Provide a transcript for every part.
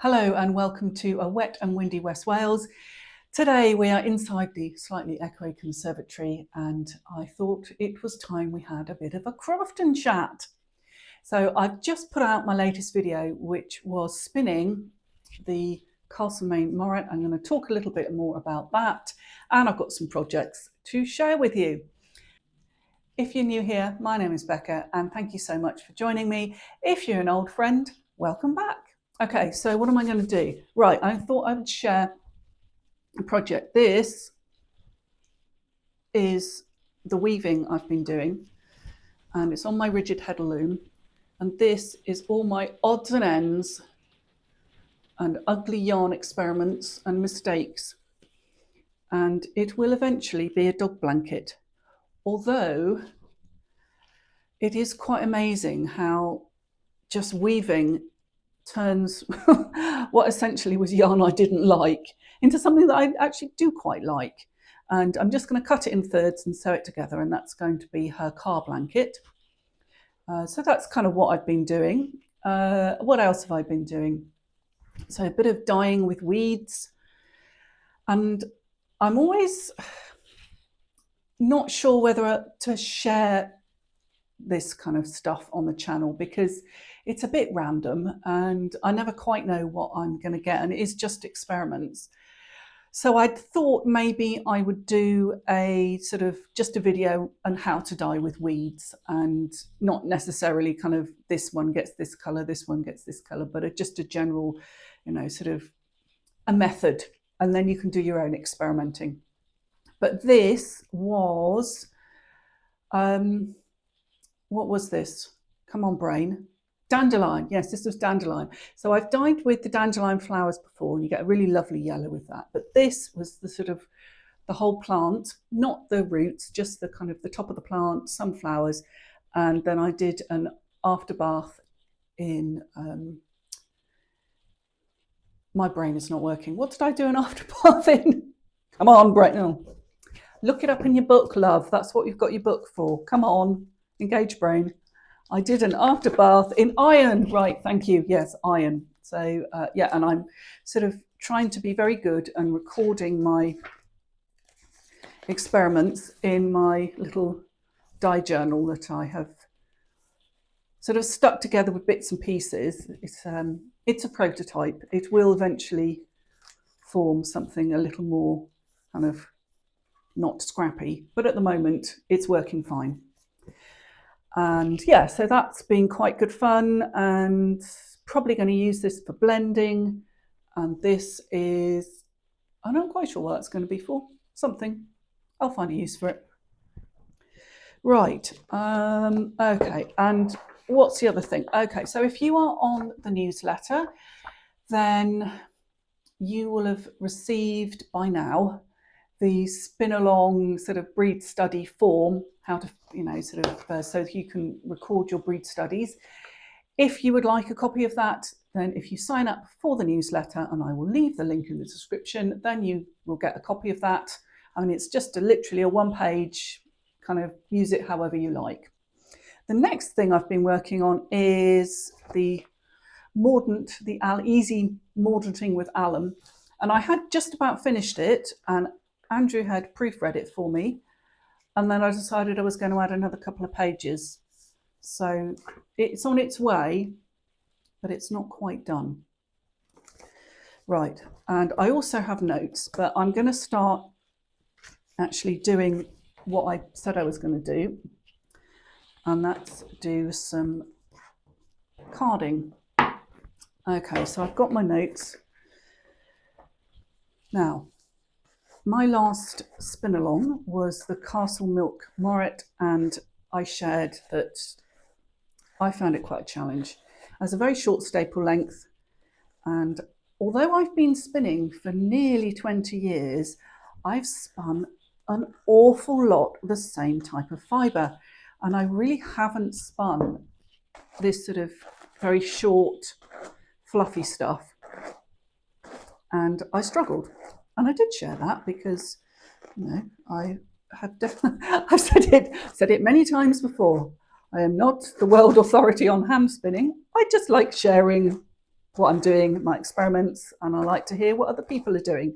Hello and welcome to a wet and windy West Wales. Today we are inside the slightly echoey conservatory and I thought it was time we had a bit of a crafting chat. So I've just put out my latest video, which was spinning the Castlemaine Moret. I'm going to talk a little bit more about that, and I've got some projects to share with you. If you're new here, my name is Becca and thank you so much for joining me. If you're an old friend, welcome back. Okay, so what am I going to do? Right, I thought I would share a project. This is the weaving I've been doing, and it's on my rigid header loom. And this is all my odds and ends and ugly yarn experiments and mistakes. And it will eventually be a dog blanket. Although it is quite amazing how just weaving turns what essentially was yarn I didn't like into something that I actually do quite like. And I'm just going to cut it in thirds and sew it together, and that's going to be her car blanket. So that's kind of what I've been doing. What else have I been doing? So a bit of dyeing with weeds, and I'm always not sure whether to share this kind of stuff on the channel because it's a bit random and I never quite know what I'm going to get, and it is just experiments. So I thought maybe I would do a sort of just a video on how to dye with weeds, and not necessarily kind of this one gets this color, this one gets this color, but just a general, sort of a method, and then you can do your own experimenting. But this was, what was this? Come on, brain. Dandelion. Yes, this was dandelion. So I've dyed with the dandelion flowers before, and you get a really lovely yellow with that. But this was the sort of the whole plant, not the roots, just the kind of the top of the plant, some flowers. And then I did an afterbath in, my brain is not working. What did I do an afterbath in? Come on, brain. No. Look it up in your book, love. That's what you've got your book for. Come on, engage brain. I did an afterbath in iron. Right, thank you. Yes, iron. So yeah, and I'm sort of trying to be very good and recording my experiments in my little dye journal that I have sort of stuck together with bits and pieces. It's a prototype. It will eventually form something a little more kind of not scrappy, but at the moment it's working fine. And yeah, so that's been quite good fun, and probably going to use this for blending. And this is, I'm not quite sure what that's going to be for. Something. I'll find a use for it. Right. Okay. And what's the other thing? Okay. So if you are on the newsletter, then you will have received by now the spin along sort of breed study form, how to, so that you can record your breed studies. If you would like a copy of that, then if you sign up for the newsletter, and I will leave the link in the description, then you will get a copy of that. I mean, it's just literally a one-page kind of, use it however you like. The next thing I've been working on is the easy mordanting with alum, and I had just about finished it, and Andrew had proofread it for me, and then I decided I was going to add another couple of pages. So it's on its way, but it's not quite done. Right, and I also have notes, but I'm going to start actually doing what I said I was going to do, and that's do some carding. Okay, so I've got my notes. Now, my last spin along was the Castle Milk Moret, and I shared that I found it quite a challenge. It has a very short staple length, and although I've been spinning for nearly 20 years, I've spun an awful lot of the same type of fibre, and I really haven't spun this sort of very short, fluffy stuff, and I struggled. And I did share that because, I have definitely, I've said it many times before. I am not the world authority on hand spinning. I just like sharing what I'm doing, my experiments, and I like to hear what other people are doing.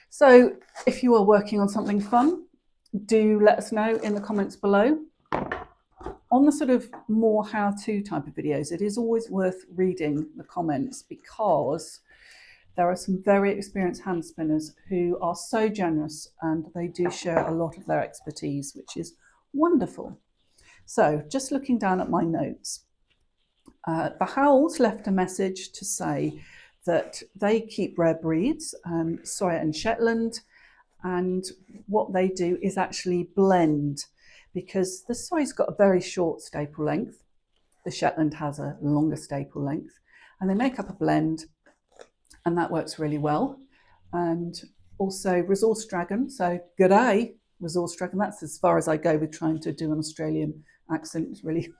So if you are working on something fun, do let us know in the comments below. On the sort of more how-to type of videos, it is always worth reading the comments, because there are some very experienced hand spinners who are so generous, and they do share a lot of their expertise, which is wonderful. So just looking down at my notes, the Howells left a message to say that they keep rare breeds, Soya and Shetland, and what they do is actually blend, because the Soya's got a very short staple length, the Shetland has a longer staple length, and they make up a blend, and that works really well. And also Resource Dragon, so g'day Resource Dragon, that's as far as I go with trying to do an Australian accent. It's really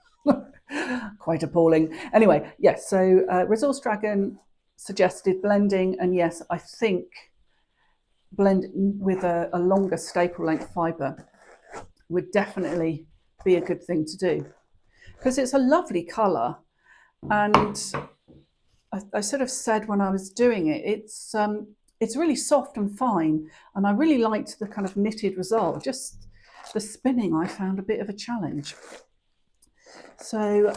quite appalling. Anyway, yes, so Resource Dragon suggested blending, and yes, I think blend with a longer staple length fibre would definitely be a good thing to do, because it's a lovely colour. And I sort of said when I was doing it, it's really soft and fine, and I really liked the kind of knitted result. Just the spinning I found a bit of a challenge. So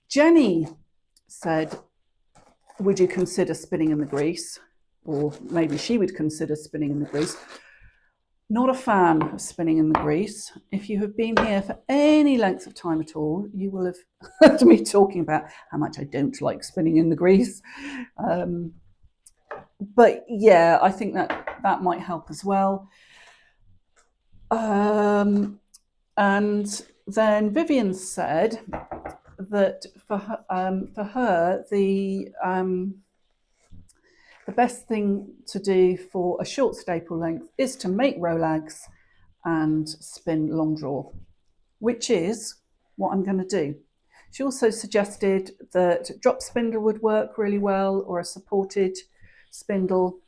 Jenny said, would you consider spinning in the grease? Or maybe she would consider spinning in the grease. Not a fan of spinning in the grease. If you have been here for any length of time at all, you will have heard me talking about how much I don't like spinning in the grease. But yeah, I think that might help as well. And then Vivian said that for her the best thing to do for a short staple length is to make rolags and spin long draw, which is what I'm going to do. She also suggested that drop spindle would work really well, or a supported spindle.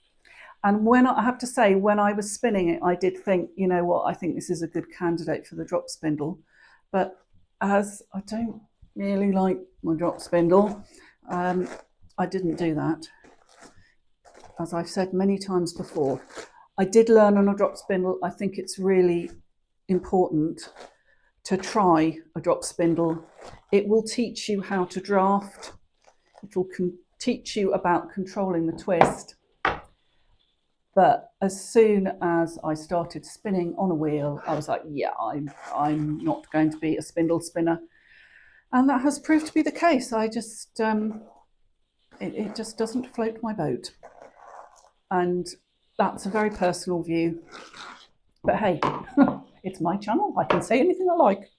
And when I have to say, when I was spinning it, I did think, you know what, I think this is a good candidate for the drop spindle. But as I don't really like my drop spindle, I didn't do that. As I've said many times before, I did learn on a drop spindle. I think it's really important to try a drop spindle. It will teach you how to draft. It will teach you about controlling the twist. But as soon as I started spinning on a wheel, I was like, yeah, I'm not going to be a spindle spinner. And that has proved to be the case. I just, it just doesn't float my boat. And that's a very personal view. But hey, it's my channel. I can say anything I like.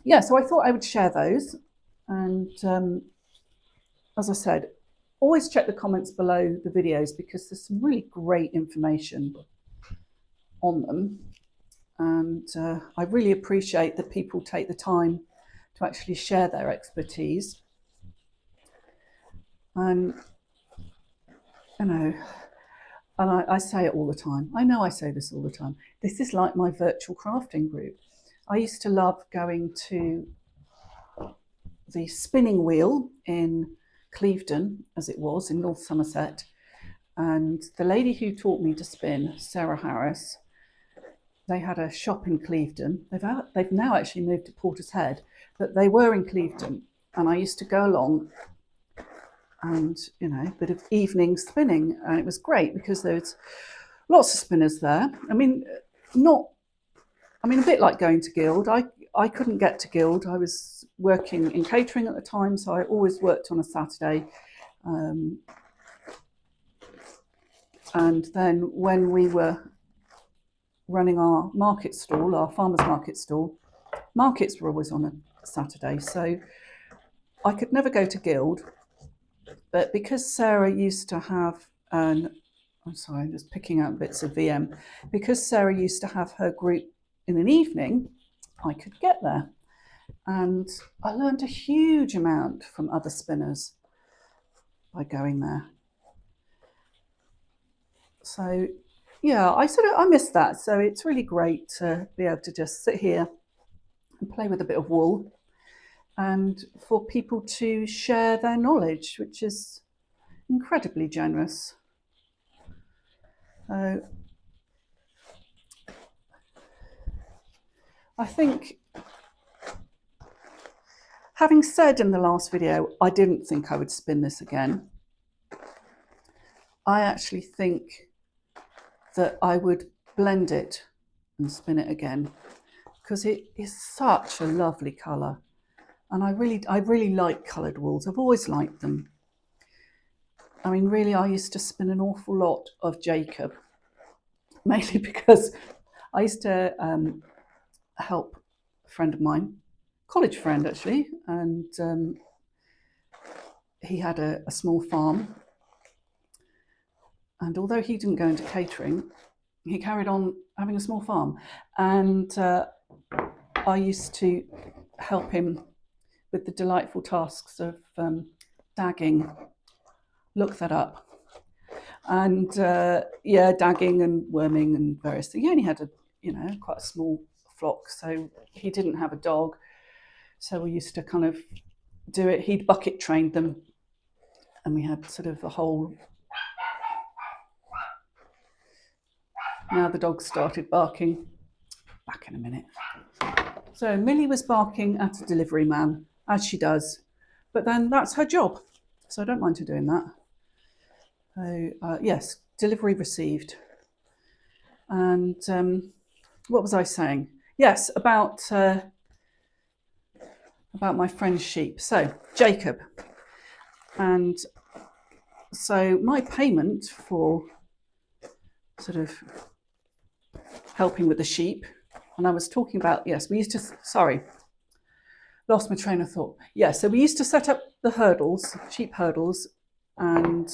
Yeah, so I thought I would share those. And as I said, always check the comments below the videos, because there's some really great information on them. And I really appreciate that people take the time to actually share their expertise. And, you know, and I say it all the time. I know I say this all the time. This is like my virtual crafting group. I used to love going to the spinning wheel in Clevedon, as it was, in North Somerset. And the lady who taught me to spin, Sarah Harris, they had a shop in Clevedon. They've now actually moved to Portishead, but they were in Clevedon. And I used to go along and, you know, a bit of evening spinning. And it was great because there's lots of spinners there. I mean, a bit like going to Guild. I couldn't get to Guild. I was working in catering at the time, so I always worked on a Saturday. And then when we were running our market stall, our farmers market stall, markets were always on a Saturday. So I could never go to Guild. But because Sarah used to have I'm sorry, I'm just picking out bits of VM. Because Sarah used to have her group in an evening, I could get there. And I learned a huge amount from other spinners by going there. So yeah, I miss that. So it's really great to be able to just sit here and play with a bit of wool. and for people to share their knowledge, which is incredibly generous. I think, having said in the last video, I didn't think I would spin this again. I actually think that I would blend it and spin it again, because it is such a lovely colour. And I really like coloured wools. I've always liked them. I mean, really, I used to spin an awful lot of Jacob, mainly because I used to help a friend of mine, college friend actually, and he had a small farm. And although he didn't go into catering, he carried on having a small farm. And I used to help him with the delightful tasks of dagging. Look that up. And yeah, dagging and worming and various things. He only had quite a small flock, so he didn't have a dog. So we used to kind of do it. He'd bucket trained them, and we had sort of a whole. Now the dog started barking. Back in a minute. So Millie was barking at a delivery man, as she does, but then that's her job, so I don't mind her doing that. So yes, delivery received. And what was I saying? Yes, about my friend's sheep. So Jacob, and so my payment for sort of helping with the sheep, and I was talking about, yes, we used to, sorry, lost my train of thought. Yeah, so we used to set up the hurdles, sheep hurdles, and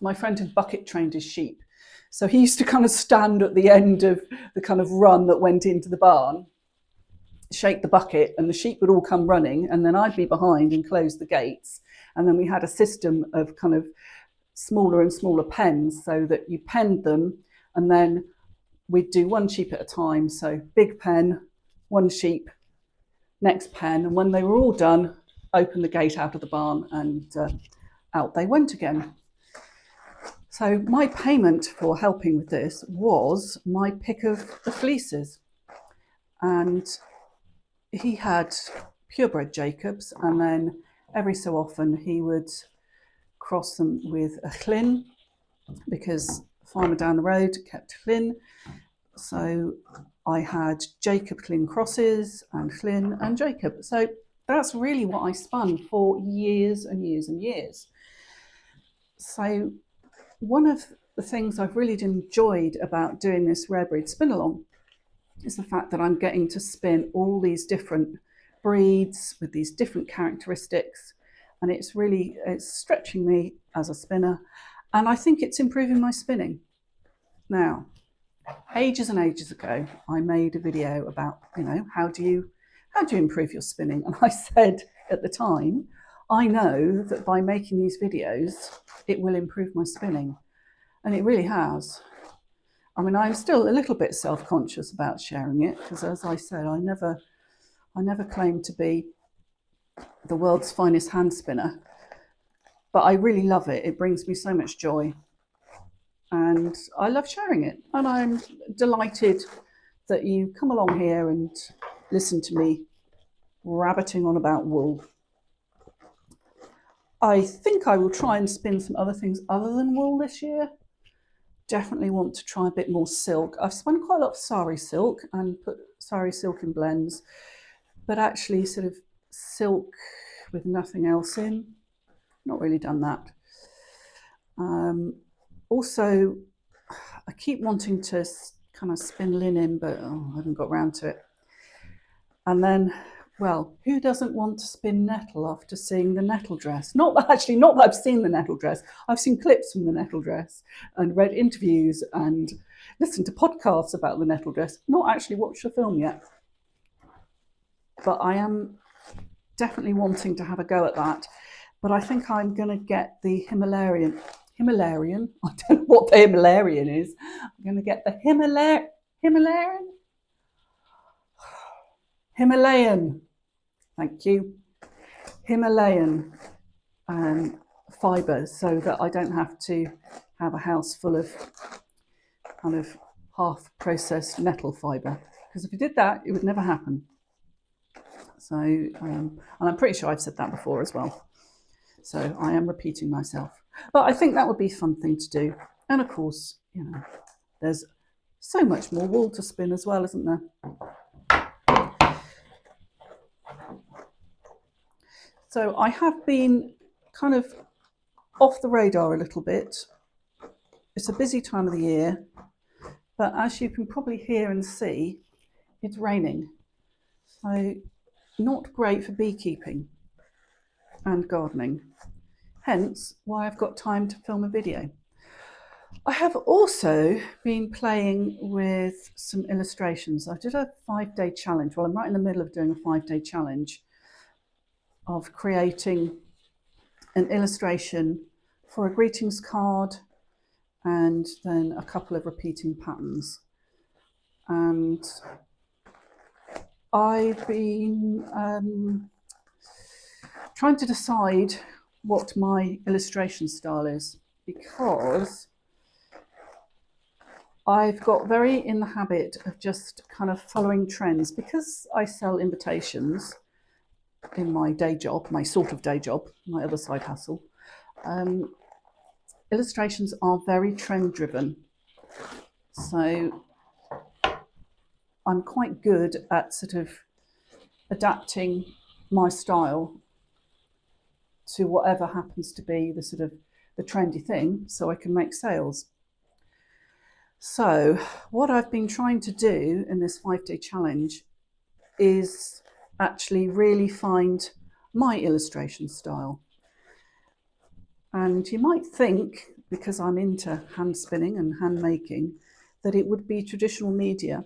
my friend had bucket trained his sheep. So he used to kind of stand at the end of the kind of run that went into the barn, shake the bucket, and the sheep would all come running, and then I'd be behind and close the gates. And then we had a system of kind of smaller and smaller pens, so that you penned them, and then we'd do one sheep at a time. So big pen, one sheep, next pen, and when they were all done, open the gate out of the barn, and out they went again. So my payment for helping with this was my pick of the fleeces. And he had purebred Jacobs, and then every so often he would cross them with a Llyn, because the farmer down the road kept Llyn. So I had Jacob Llyn crosses and Llyn and Jacob. So that's really what I spun for years and years and years. So one of the things I've really enjoyed about doing this rare breed spin along is the fact that I'm getting to spin all these different breeds with these different characteristics, and it's stretching me as a spinner, and I think it's improving my spinning. Now, ages and ages ago, I made a video about, how do you improve your spinning? And I said at the time, I know that by making these videos, it will improve my spinning. And it really has. I mean, I'm still a little bit self-conscious about sharing it, because as I said, I never claimed to be the world's finest hand spinner, but I really love it. It brings me so much joy, and I love sharing it. And I'm delighted that you come along here and listen to me rabbiting on about wool. I think I will try and spin some other things other than wool this year. Definitely want to try a bit more silk. I've spun quite a lot of sari silk and put sari silk in blends, but actually sort of silk with nothing else in, not really done that. Also, I keep wanting to kind of spin linen, but I haven't got around to it. And then, well, who doesn't want to spin nettle after seeing the nettle dress? Not that I've seen the nettle dress. I've seen clips from the nettle dress and read interviews and listened to podcasts about the nettle dress. Not actually watched the film yet. But I am definitely wanting to have a go at that. But I think I'm going to get the Himalayan. I don't know what the Himalayan is. I'm going to get the Himalayan. thank you, Himalayan fibre, so that I don't have to have a house full of kind of half processed nettle fibre, because if you did that, it would never happen. So, and I'm pretty sure I've said that before as well. So I am repeating myself. But I think that would be a fun thing to do. And of course, you know, there's so much more wool to spin as well, isn't there? So I have been kind of off the radar a little bit. It's a busy time of the year, but as you can probably hear and see, it's raining. So not great for beekeeping and gardening. Hence why I've got time to film a video. I have also been playing with some illustrations. I did a 5-day challenge. Well, I'm right in the middle of doing a 5-day challenge of creating an illustration for a greetings card and then a couple of repeating patterns. And I've been trying to decide what my illustration style is, because I've got very in the habit of just kind of following trends. Because I sell invitations in my day job, my sort of day job, my other side hustle, illustrations are very trend driven. So I'm quite good at sort of adapting my style to whatever happens to be the sort of the trendy thing, so I can make sales. So what I've been trying to do in this 5-day challenge is actually really find my illustration style. And you might think, because I'm into hand spinning and hand making, that it would be traditional media.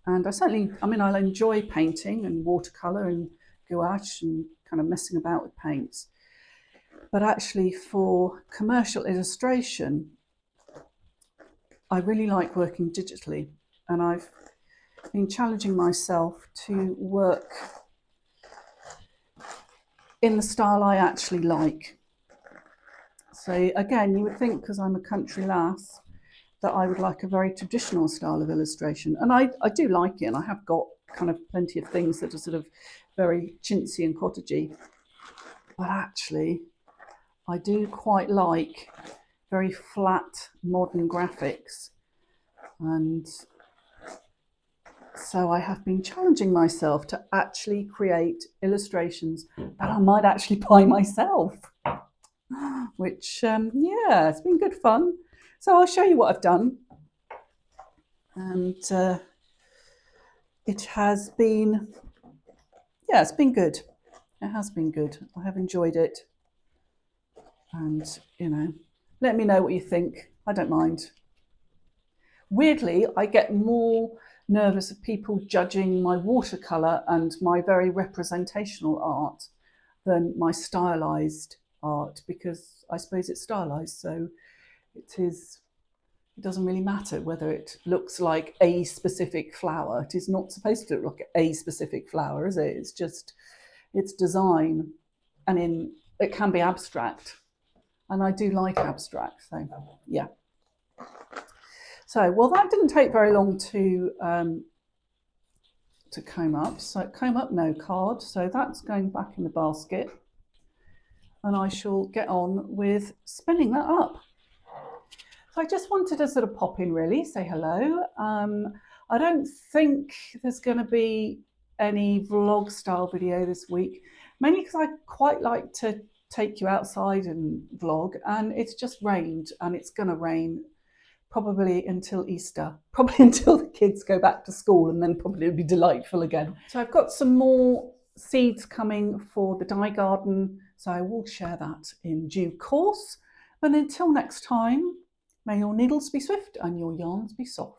And I'll enjoy painting and watercolour and gouache and kind of messing about with paints. But actually for commercial illustration, I really like working digitally, and I've been challenging myself to work in the style I actually like. So again, you would think, because I'm a country lass, that I would like a very traditional style of illustration. And I do like it, and I have got kind of plenty of things that are sort of very chintzy and cottagey. But actually, I do quite like very flat modern graphics. And so I have been challenging myself to actually create illustrations that I might actually buy myself, which, yeah, it's been good fun. So I'll show you what I've done. And it has been, yeah, it's been good. It has been good. I have enjoyed it. And, you know, let me know what you think. I don't mind. Weirdly, I get more nervous of people judging my watercolour and my very representational art than my stylised art, because I suppose it's stylised, so it doesn't really matter whether it looks like a specific flower. It is not supposed to look like a specific flower, is it? It's just, it's design, and it can be abstract, and I do like abstract, so yeah. So, well, that didn't take very long to comb up. So comb up, no card. So that's going back in the basket, and I shall get on with spinning that up. So I just wanted to sort of pop in, really, say hello. I don't think there's going to be any vlog style video this week, mainly because I quite like to take you outside and vlog, and it's just rained, and it's going to rain probably until Easter, probably until the kids go back to school, and then probably it'll be delightful again. So I've got some more seeds coming for the dye garden, so I will share that in due course. But until next time, may your needles be swift and your yarns be soft.